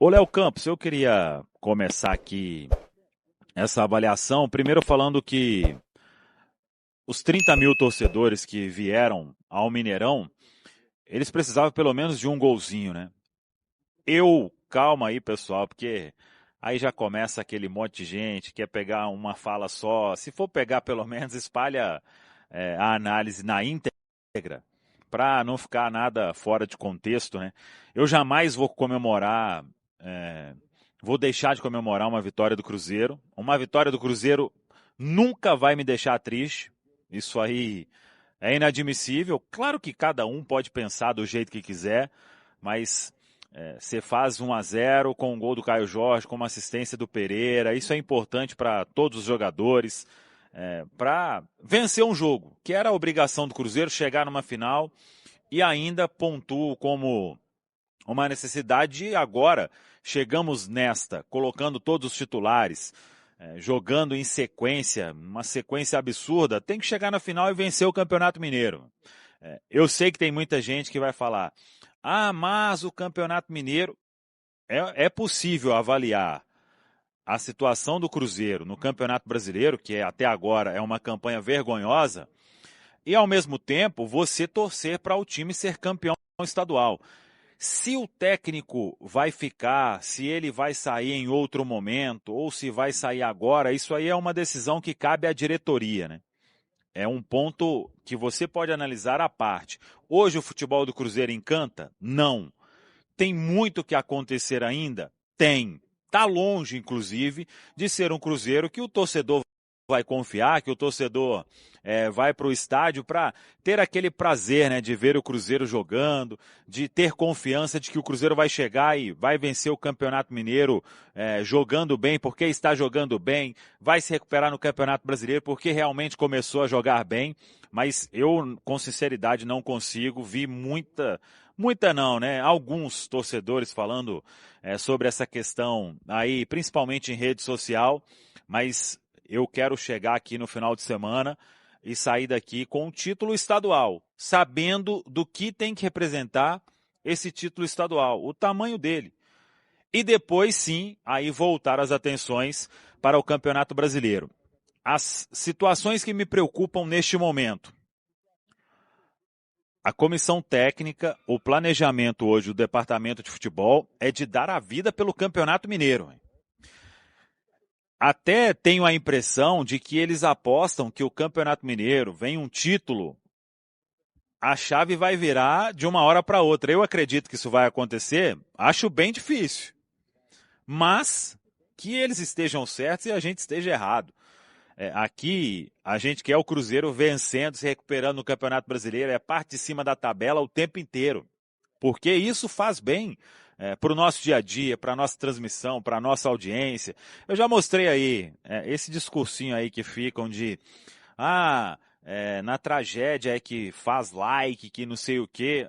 Ô Léo Campos, eu queria começar aqui essa avaliação, primeiro falando que os 30 mil torcedores que vieram ao Mineirão, eles precisavam pelo menos de um golzinho, né? Calma aí pessoal, porque aí já começa aquele monte de gente, quer pegar uma fala só, se for pegar pelo menos espalha a análise na íntegra, para não ficar nada fora de contexto, né? Eu jamais vou comemorar, é, vou deixar de comemorar uma vitória do Cruzeiro. Uma vitória do Cruzeiro nunca vai me deixar triste. Isso aí é inadmissível. Claro que cada um pode pensar do jeito que quiser, mas você faz 1-0 com o gol do Caio Jorge, com uma assistência do Pereira. Isso é importante para todos os jogadores, para vencer um jogo, que era a obrigação do Cruzeiro chegar numa final e ainda pontuo como uma necessidade. E agora chegamos nesta, colocando todos os titulares, jogando em sequência, uma sequência absurda, tem que chegar na final e vencer o Campeonato Mineiro. Eu sei que tem muita gente que vai falar, mas o Campeonato Mineiro, é possível avaliar a situação do Cruzeiro no Campeonato Brasileiro, que até agora é uma campanha vergonhosa, e ao mesmo tempo você torcer para o time ser campeão estadual. Se o técnico vai ficar, se ele vai sair em outro momento, ou se vai sair agora, isso aí é uma decisão que cabe à diretoria, né? É um ponto que você pode analisar à parte. Hoje o futebol do Cruzeiro encanta? Não. Tem muito que acontecer ainda? Tem. Está longe, inclusive, de ser um Cruzeiro que o torcedor vai confiar, que o torcedor vai para o estádio para ter aquele prazer, né, de ver o Cruzeiro jogando, de ter confiança de que o Cruzeiro vai chegar e vai vencer o Campeonato Mineiro jogando bem, porque está jogando bem, vai se recuperar no Campeonato Brasileiro porque realmente começou a jogar bem, mas eu, com sinceridade, não consigo. Vi muita não, né? Alguns torcedores falando sobre essa questão aí, principalmente em rede social, mas eu quero chegar aqui no final de semana e sair daqui com um título estadual, sabendo do que tem que representar esse título estadual, o tamanho dele. E depois sim, aí voltar as atenções para o Campeonato Brasileiro. As situações que me preocupam neste momento: a comissão técnica, o planejamento hoje do departamento de futebol é de dar a vida pelo Campeonato Mineiro. Até tenho a impressão de que eles apostam que o Campeonato Mineiro vem um título, a chave vai virar de uma hora para outra. Eu acredito que isso vai acontecer, acho bem difícil. Mas que eles estejam certos e a gente esteja errado. Aqui, a gente quer o Cruzeiro vencendo, se recuperando no Campeonato Brasileiro, é parte de cima da tabela o tempo inteiro. Porque isso faz bem para o nosso dia a dia, para a nossa transmissão, para a nossa audiência. Eu já mostrei aí, esse discursinho aí que ficam de, na tragédia é que faz like, que não sei o quê.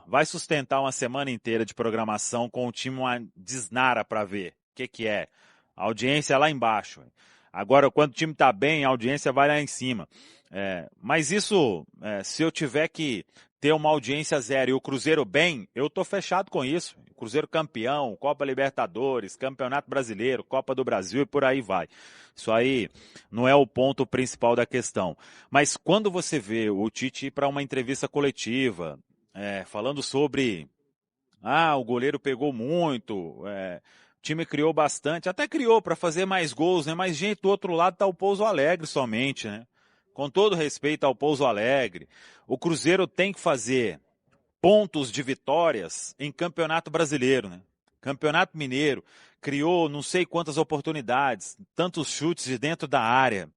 Vai sustentar uma semana inteira de programação com o time uma desnara para ver. O que é? A audiência é lá embaixo. Agora, quando o time está bem, a audiência vai lá em cima. Mas isso, se eu tiver que ter uma audiência zero e o Cruzeiro bem, eu estou fechado com isso. Cruzeiro campeão, Copa Libertadores, Campeonato Brasileiro, Copa do Brasil e por aí vai. Isso aí não é o ponto principal da questão. Mas quando você vê o Tite ir para uma entrevista coletiva, falando sobre, o goleiro pegou muito, o time criou bastante, até criou para fazer mais gols, né? Mas, gente, do outro lado está o Pouso Alegre somente, né? Com todo respeito ao Pouso Alegre, o Cruzeiro tem que fazer pontos de vitórias em Campeonato Brasileiro, né? Campeonato Mineiro criou não sei quantas oportunidades, tantos chutes de dentro da área.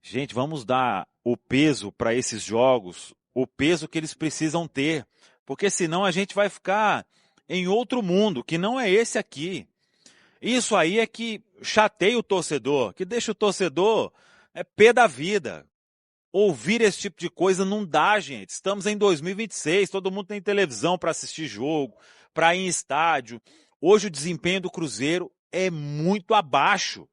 Gente, vamos dar o peso para esses jogos, o peso que eles precisam ter, porque senão a gente vai ficar em outro mundo, que não é esse aqui. Isso aí é que chateia o torcedor, que deixa o torcedor pé da vida. Ouvir esse tipo de coisa não dá, gente. Estamos em 2026, todo mundo tem televisão para assistir jogo, para ir em estádio. Hoje o desempenho do Cruzeiro é muito abaixo.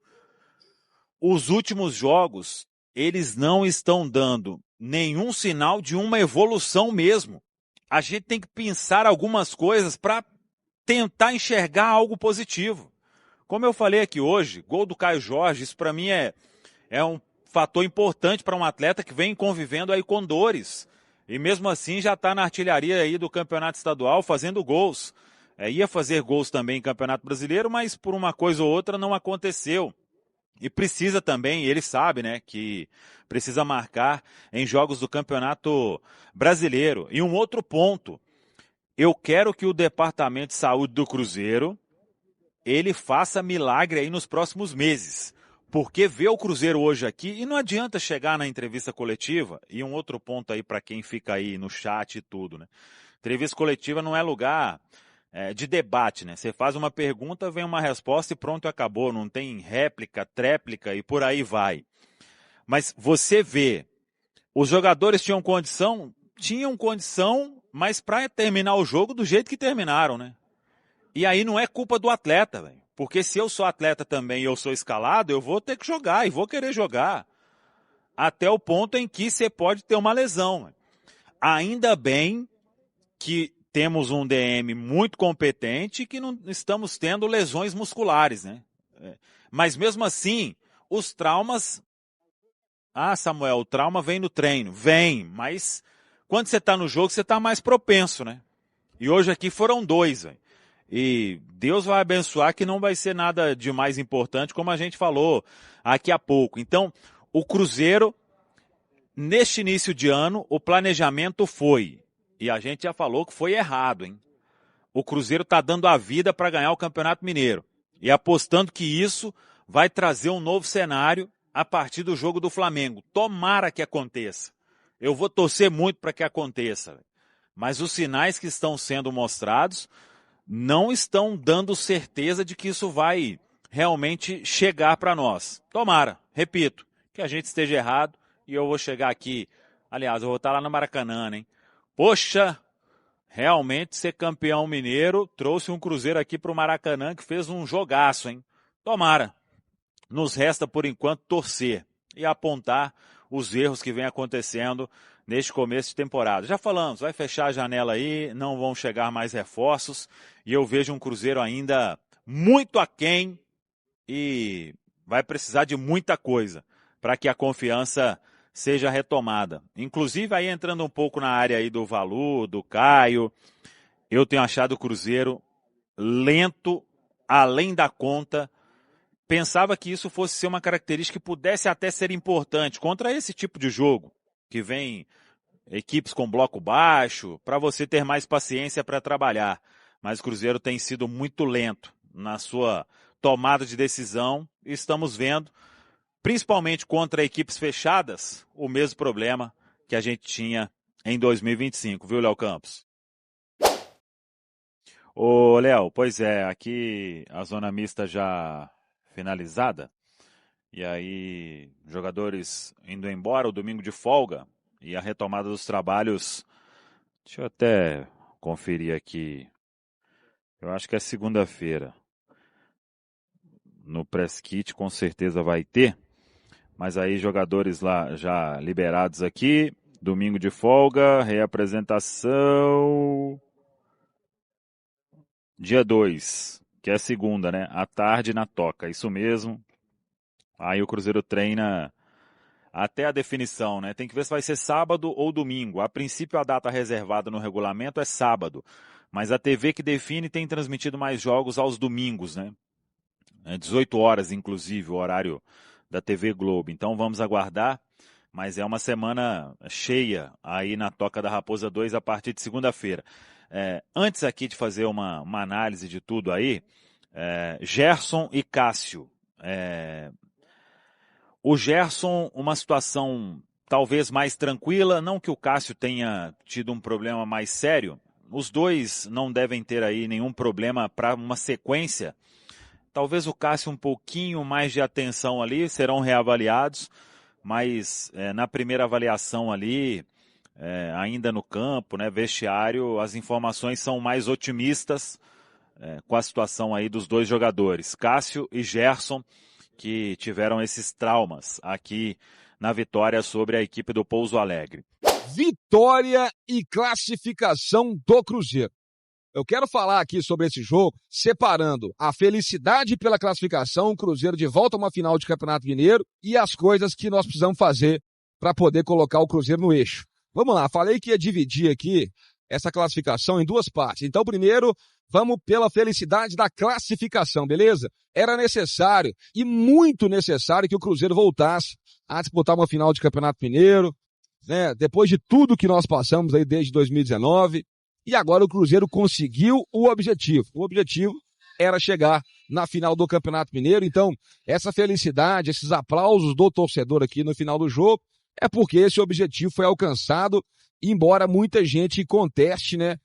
Os últimos jogos, eles não estão dando nenhum sinal de uma evolução mesmo. A gente tem que pensar algumas coisas para tentar enxergar algo positivo. Como eu falei aqui hoje, gol do Caio Jorge, isso para mim é um fator importante para um atleta que vem convivendo aí com dores. E mesmo assim já está na artilharia aí do campeonato estadual fazendo gols. Ia fazer gols também em campeonato brasileiro, mas por uma coisa ou outra não aconteceu. E precisa também, ele sabe, né, que precisa marcar em jogos do campeonato brasileiro. E um outro ponto, eu quero que o departamento de saúde do Cruzeiro, ele faça milagre aí nos próximos meses. Porque ver o Cruzeiro hoje aqui, e não adianta chegar na entrevista coletiva, e um outro ponto aí para quem fica aí no chat e tudo, né? Entrevista coletiva não é lugar de debate, né? Você faz uma pergunta, vem uma resposta e pronto, acabou. Não tem réplica, tréplica e por aí vai. Mas você vê, os jogadores tinham condição, mas para terminar o jogo do jeito que terminaram, né? E aí não é culpa do atleta, velho. Porque se eu sou atleta também e eu sou escalado, eu vou ter que jogar e vou querer jogar. Até o ponto em que você pode ter uma lesão. Véio. Ainda bem que temos um DM muito competente e que não estamos tendo lesões musculares, né? Mas mesmo assim, os traumas... Ah, Samuel, o trauma vem no treino. Vem, mas quando você está no jogo, você está mais propenso, né? E hoje aqui foram 2, velho. E Deus vai abençoar que não vai ser nada de mais importante, como a gente falou aqui há pouco. Então, o Cruzeiro, neste início de ano, o planejamento foi, e a gente já falou que foi errado, hein? O Cruzeiro está dando a vida para ganhar o Campeonato Mineiro. E apostando que isso vai trazer um novo cenário a partir do jogo do Flamengo. Tomara que aconteça. Eu vou torcer muito para que aconteça. Mas os sinais que estão sendo mostrados não estão dando certeza de que isso vai realmente chegar para nós. Tomara, repito, que a gente esteja errado e eu vou chegar aqui. Aliás, eu vou estar lá no Maracanã, hein? Poxa, realmente ser campeão mineiro trouxe um Cruzeiro aqui para o Maracanã que fez um jogaço, hein? Tomara. Nos resta, por enquanto, torcer e apontar os erros que vem acontecendo neste começo de temporada. Já falamos, vai fechar a janela aí, não vão chegar mais reforços e eu vejo um Cruzeiro ainda muito aquém e vai precisar de muita coisa para que a confiança seja retomada. Inclusive aí entrando um pouco na área aí do Valu, do Caio, eu tenho achado o Cruzeiro lento, além da conta. Pensava que isso fosse ser uma característica que pudesse até ser importante contra esse tipo de jogo, que vem equipes com bloco baixo, para você ter mais paciência para trabalhar. Mas o Cruzeiro tem sido muito lento na sua tomada de decisão. E estamos vendo, principalmente contra equipes fechadas, o mesmo problema que a gente tinha em 2025, viu, Léo Campos? Ô, Léo, pois é, aqui a zona mista já finalizada. E aí, jogadores indo embora, o domingo de folga e a retomada dos trabalhos. Deixa eu até conferir aqui. Eu acho que é segunda-feira. No press kit com certeza vai ter. Mas aí, jogadores lá já liberados aqui. Domingo de folga, reapresentação. Dia 2, que é segunda, né? À tarde na Toca, isso mesmo. Aí o Cruzeiro treina até a definição, né? Tem que ver se vai ser sábado ou domingo. A princípio, a data reservada no regulamento é sábado. Mas a TV que define tem transmitido mais jogos aos domingos, né? 18 horas, inclusive, o horário da TV Globo. Então vamos aguardar. Mas é uma semana cheia aí na Toca da Raposa 2 a partir de segunda-feira. Antes aqui de fazer uma análise de tudo aí, Gerson e Cássio. O Gerson, uma situação talvez mais tranquila, não que o Cássio tenha tido um problema mais sério. Os dois não devem ter aí nenhum problema para uma sequência. Talvez o Cássio um pouquinho mais de atenção ali, serão reavaliados, mas na primeira avaliação ali, ainda no campo, né, vestiário, as informações são mais otimistas com a situação aí dos dois jogadores, Cássio e Gerson, que tiveram esses traumas aqui na vitória sobre a equipe do Pouso Alegre. Vitória e classificação do Cruzeiro. Eu quero falar aqui sobre esse jogo, separando a felicidade pela classificação, o Cruzeiro de volta a uma final de Campeonato Mineiro e as coisas que nós precisamos fazer para poder colocar o Cruzeiro no eixo. Vamos lá, falei que ia dividir aqui essa classificação em duas partes. Então, primeiro, vamos pela felicidade da classificação, beleza? Era necessário, e muito necessário, que o Cruzeiro voltasse a disputar uma final de Campeonato Mineiro, né? Depois de tudo que nós passamos aí desde 2019, e agora o Cruzeiro conseguiu o objetivo. O objetivo era chegar na final do Campeonato Mineiro. Então, essa felicidade, esses aplausos do torcedor aqui no final do jogo, é porque esse objetivo foi alcançado, embora muita gente conteste, né,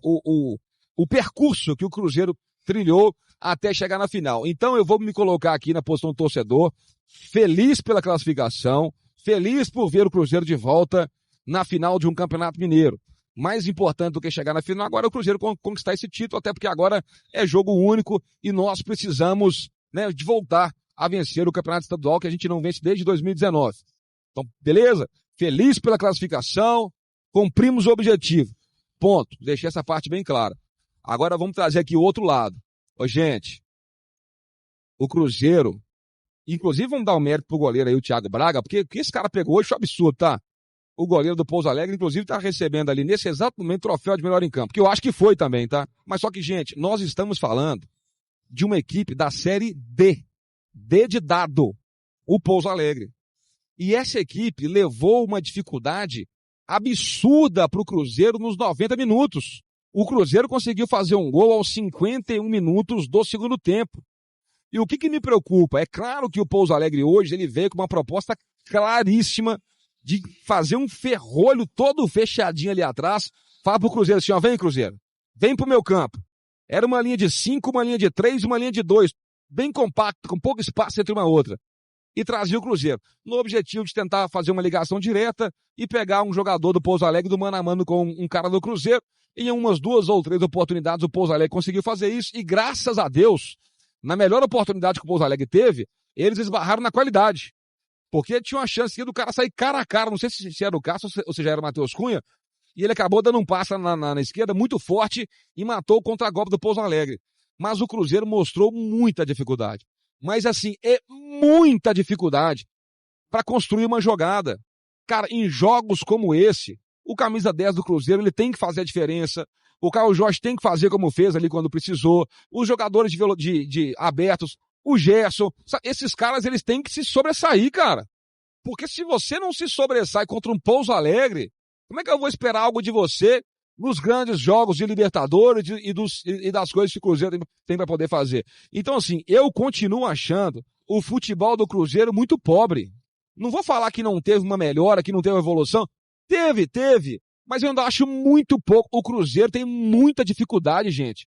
o percurso que o Cruzeiro trilhou até chegar na final. Então, eu vou me colocar aqui na posição do torcedor, feliz pela classificação, feliz por ver o Cruzeiro de volta na final de um Campeonato Mineiro. Mais importante do que chegar na final, agora é o Cruzeiro conquistar esse título, até porque agora é jogo único e nós precisamos, né, de voltar a vencer o Campeonato Estadual, que a gente não vence desde 2019. Então, beleza? Feliz pela classificação, cumprimos o objetivo. Ponto. Deixei essa parte bem clara. Agora vamos trazer aqui o outro lado. Ô, gente, o Cruzeiro, inclusive vamos dar um mérito pro goleiro aí, o Thiago Braga, porque o que esse cara pegou hoje foi absurdo, tá? O goleiro do Pouso Alegre, inclusive, tá recebendo ali, nesse exato momento, o troféu de melhor em campo, que eu acho que foi também, tá? Mas só que, gente, nós estamos falando de uma equipe da Série D. D de dado. O Pouso Alegre. E essa equipe levou uma dificuldade absurda pro Cruzeiro nos 90 minutos. O Cruzeiro conseguiu fazer um gol aos 51 minutos do segundo tempo. E o que me preocupa? É claro que o Pouso Alegre hoje, ele veio com uma proposta claríssima de fazer um ferrolho todo fechadinho ali atrás. Fala pro Cruzeiro assim, ó, vem Cruzeiro, vem pro meu campo. Era uma linha de 5, uma linha de 3, uma linha de 2, bem compacto, com pouco espaço entre uma outra. E trazia o Cruzeiro, no objetivo de tentar fazer uma ligação direta e pegar um jogador do Pouso Alegre do mano a mano com um cara do Cruzeiro. E em umas 2 ou 3 oportunidades o Pouso Alegre conseguiu fazer isso e graças a Deus, na melhor oportunidade que o Pouso Alegre teve, eles esbarraram na qualidade. Porque tinha uma chance do cara sair cara a cara, não sei se era o Cássio ou se já era o Matheus Cunha, e ele acabou dando um passe na esquerda muito forte e matou o contra-golpe do Pouso Alegre. Mas o Cruzeiro mostrou muita dificuldade. Mas assim, é muita dificuldade para construir uma jogada. Cara, em jogos como esse, o camisa 10 do Cruzeiro, ele tem que fazer a diferença. O Caio Jorge tem que fazer como fez ali quando precisou. Os jogadores de abertos, o Gerson, esses caras, eles têm que se sobressair, cara. Porque se você não se sobressai contra um Pouso Alegre, como é que eu vou esperar algo de você nos grandes jogos de Libertadores e das coisas que o Cruzeiro tem para poder fazer? Então, assim, eu continuo achando o futebol do Cruzeiro muito pobre. Não vou falar que não teve uma melhora, que não teve uma evolução. Teve. Mas eu ainda acho muito pouco. O Cruzeiro tem muita dificuldade, gente.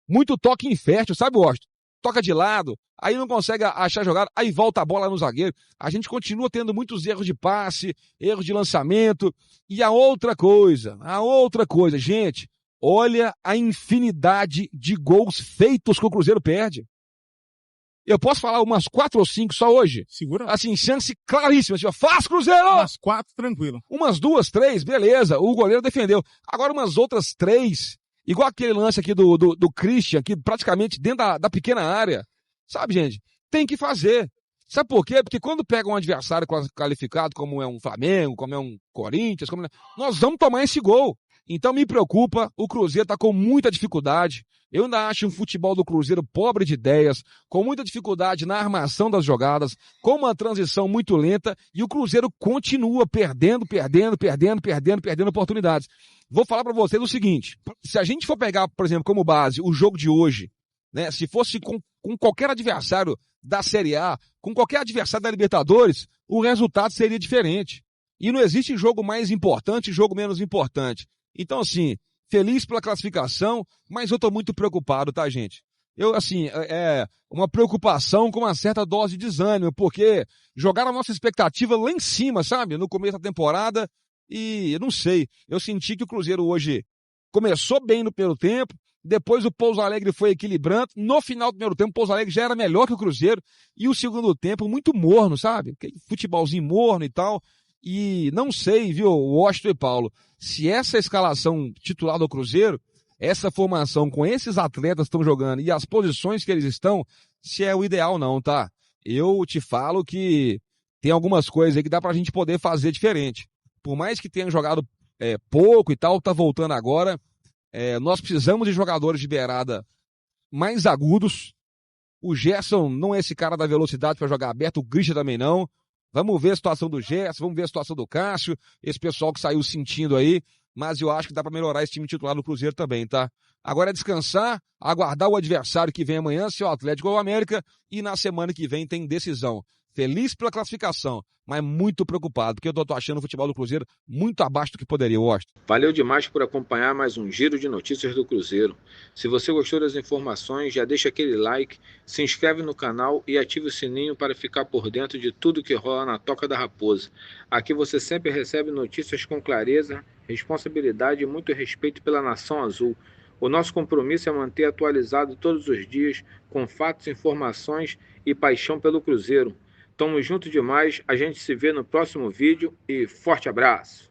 Muito toque infértil, sabe, Washington? Toca de lado, aí não consegue achar jogada, aí volta a bola no zagueiro. A gente continua tendo muitos erros de passe, erros de lançamento. E a outra coisa, gente, olha a infinidade de gols feitos que o Cruzeiro perde. Eu posso falar umas 4 ou 5 só hoje? Segura. Assim, chance claríssima. Assim, faz, Cruzeiro! Umas 4, tranquilo. Umas 2, 3, beleza. O goleiro defendeu. Agora umas outras 3, igual aquele lance aqui do Christian, que praticamente dentro da pequena área. Sabe, gente? Tem que fazer. Sabe por quê? Porque quando pega um adversário qualificado, como é um Flamengo, como é um Corinthians, nós vamos tomar esse gol. Então me preocupa, o Cruzeiro está com muita dificuldade. Eu ainda acho um futebol do Cruzeiro pobre de ideias, com muita dificuldade na armação das jogadas, com uma transição muito lenta, e o Cruzeiro continua perdendo oportunidades. Vou falar para vocês o seguinte, se a gente for pegar, por exemplo, como base o jogo de hoje, né, se fosse com qualquer adversário da Série A, com qualquer adversário da Libertadores, o resultado seria diferente. E não existe jogo mais importante e jogo menos importante. Então, assim, feliz pela classificação, mas eu tô muito preocupado, tá, gente? Eu, assim, é uma preocupação com uma certa dose de desânimo, porque jogaram a nossa expectativa lá em cima, sabe? No começo da temporada, e eu não sei, eu senti que o Cruzeiro hoje começou bem no primeiro tempo, depois o Pouso Alegre foi equilibrando, no final do primeiro tempo o Pouso Alegre já era melhor que o Cruzeiro, e o segundo tempo muito morno, sabe? Futebolzinho morno e tal. E não sei, viu, Washington e Paulo, se essa escalação titular do Cruzeiro essa formação com esses atletas que estão jogando e as posições que eles estão, se é o ideal não, tá? Eu te falo que tem algumas coisas aí que dá pra gente poder fazer diferente. Por mais que tenha jogado pouco e tal, tá voltando agora, nós precisamos de jogadores de beirada mais agudos. O Gerson não é esse cara da velocidade para jogar aberto, o Grisha também não. Vamos ver a situação do Gerson, vamos ver a situação do Cássio, esse pessoal que saiu sentindo aí, mas eu acho que dá para melhorar esse time titular do Cruzeiro também, tá? Agora é descansar, aguardar o adversário que vem amanhã, se é o Atlético ou o América, e na semana que vem tem decisão. Feliz pela classificação, mas muito preocupado, porque eu tô achando o futebol do Cruzeiro muito abaixo do que poderia, Washington. Valeu demais por acompanhar mais um giro de notícias do Cruzeiro. Se você gostou das informações, já deixa aquele like, se inscreve no canal e ative o sininho para ficar por dentro de tudo que rola na Toca da Raposa. Aqui você sempre recebe notícias com clareza, responsabilidade e muito respeito pela Nação Azul. O nosso compromisso é manter atualizado todos os dias, com fatos, informações e paixão pelo Cruzeiro. Tamo junto demais, a gente se vê no próximo vídeo e forte abraço!